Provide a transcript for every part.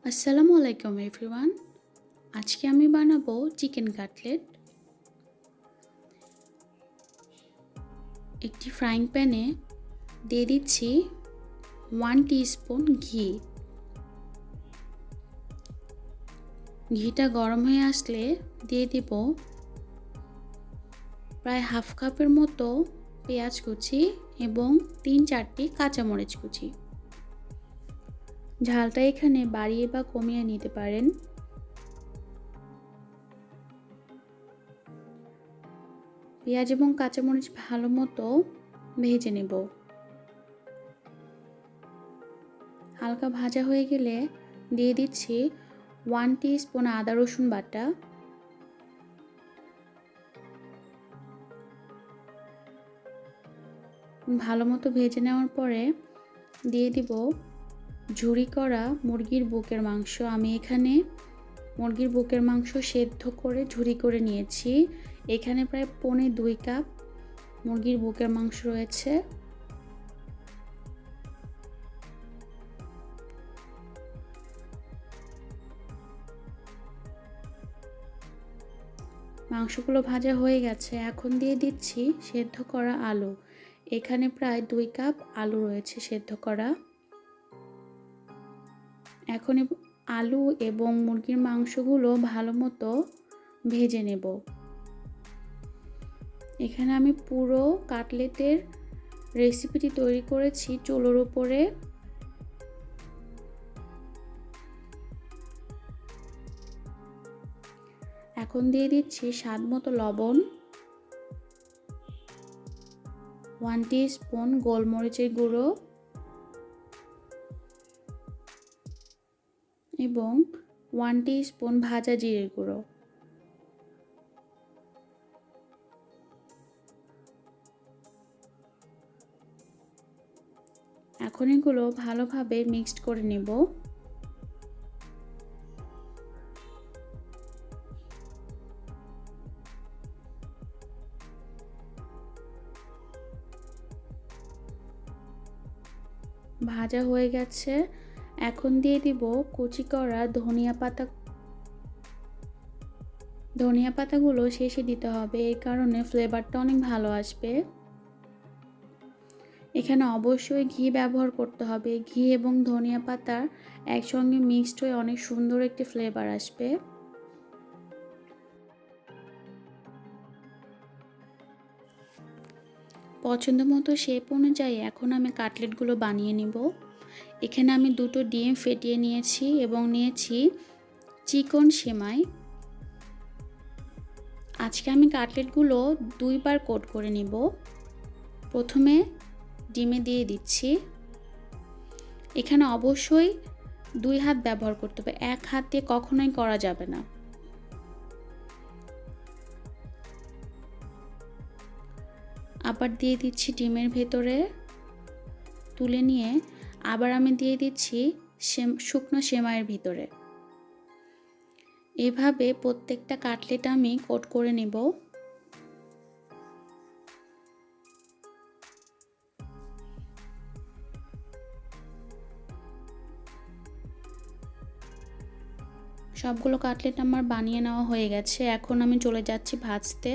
আসসালামু আলাইকুম এভরিওয়ান। আজকে আমি বানাবো চিকেন কাটলেট। একটি ফ্রাইং প্যানে দিয়ে দিচ্ছি 1 টিস্পুন ঘি। ঘিটা গরম হয়ে আসলে দিয়ে দিব প্রায় হাফ কাপের মতো পেঁয়াজ কুচি এবং 3-4টি কাঁচামরিচ কুচি। ঝালটা এখানে বাড়িয়ে বা কমিয়ে নিতে পারেন। পেঁয়াজ এবং কাঁচামরিচ ভালো মতো ভেজে নেব। হালকা ভাজা হয়ে গেলে দিয়ে দিচ্ছি 1 টিস্পুন আদা রসুন বাটা, ভালো মতো ভেজে নেওয়ার পরে দিয়ে দিব ঝুরি করা মুরগির বুকের মাংস। আমি এখানে মুরগির বুকের মাংস সেদ্ধ করে ঝুরি করে নিয়েছি। এখানে প্রায় 1.25 কাপ মুরগির বুকের মাংস রয়েছে। মাংসগুলো ভাজা হয়ে গেছে। এখন দিয়ে দিচ্ছি সেদ্ধ করা আলু। এখানে প্রায় 2 কাপ আলু রয়েছে সেদ্ধ করা। এখন আলু এবং মুরগির মাংসগুলো ভালো মতো ভেজে নেব। এখানে আমি পুরো কাটলেটের রেসিপিটি তৈরি করেছি চুলোর উপরে। এখন দিয়ে দিচ্ছি স্বাদ মতো লবণ, 1 টিস্পুন গোলমরিচের গুঁড়ো এবং 1 টিস্পুন ভাজা জিরের গুঁড়ো। এখন এগুলো ভালোভাবে মিক্সড করে নেব। ভাজা হয়ে গেছে। এখন দিয়ে দিব কুচি করা ধনিয়া পাতাগুলো শেষে দিতে হবে, এই কারণে ফ্লেভারটা অনেক ভালো আসবে। এখানে অবশ্যই ঘি ব্যবহার করতে হবে। ঘি এবং ধনিয়া পাতা একসঙ্গে মিক্সড হয়ে অনেক সুন্দর একটি ফ্লেভার আসবে। পছন্দ মতো শেপ অনুযায়ী এখন আমি কাটলেটগুলো বানিয়ে নিব। এখানে আমি 2টো ডিম ফেটিয়ে নিয়েছি এবং নিয়েছি চিকন সেমাই। আজকে আমি কাটলেটগুলো 2বার কোট করে নিব। প্রথমে ডিমে দিয়ে দিচ্ছি। এখানে অবশ্যই 2 হাত ব্যবহার করতে হবে, 1 হাত দিয়ে কখনোই করা যাবে না। আবার দিয়ে দিচ্ছি ডিমের ভেতরে, তুলে নিয়ে আবার আমি দিয়ে দিচ্ছি শুকনো সেমাইয়ের ভিতরে। এভাবে প্রত্যেকটা কাটলেট আমি কোট করে নেব। সবগুলো কাটলেট আমার বানিয়ে নেওয়া হয়ে গেছে। এখন আমি চলে যাচ্ছি ভাজতে।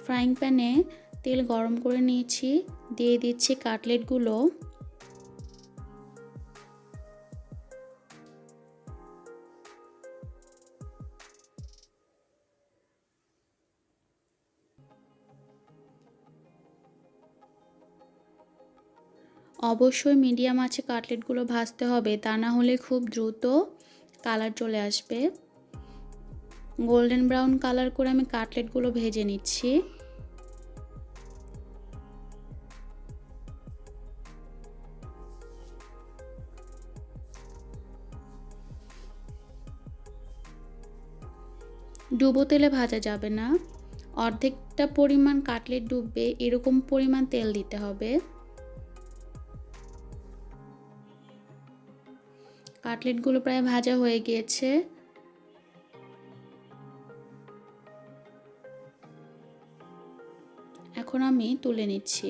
ফ্রাইং প্যানে তেল গরম করে নিয়েছি, দিয়ে দিচ্ছি কাটলেটগুলো। অবশ্যই মিডিয়াম আঁচে কাটলেটগুলো ভাজতে হবে, তা না হলে খুব দ্রুত কালার চলে আসবে। গোল্ডেন ব্রাউন কালার করে আমি কাটলেটগুলো ভেজে নিচ্ছি। ডুবো তেলে ভাজা যাবে না, অর্ধেকটা পরিমাণ কাটলেট ডুববে এরকম পরিমাণ তেল দিতে হবে। কাটলেটগুলো প্রায় ভাজা হয়ে গিয়েছে। এখন আমি তুলে নিচ্ছি।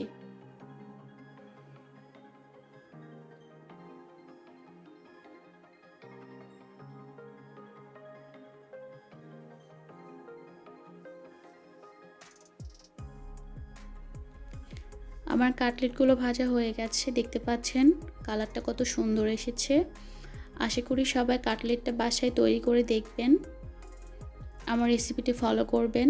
আমার কাটলেটগুলো ভাজা হয়ে গেছে, দেখতে পাচ্ছেন কালারটা কত সুন্দর এসেছে। আশা করি সবাই কাটলেটটা বাসায় তৈরি করে দেখবেন, আমার রেসিপিটি ফলো করবেন।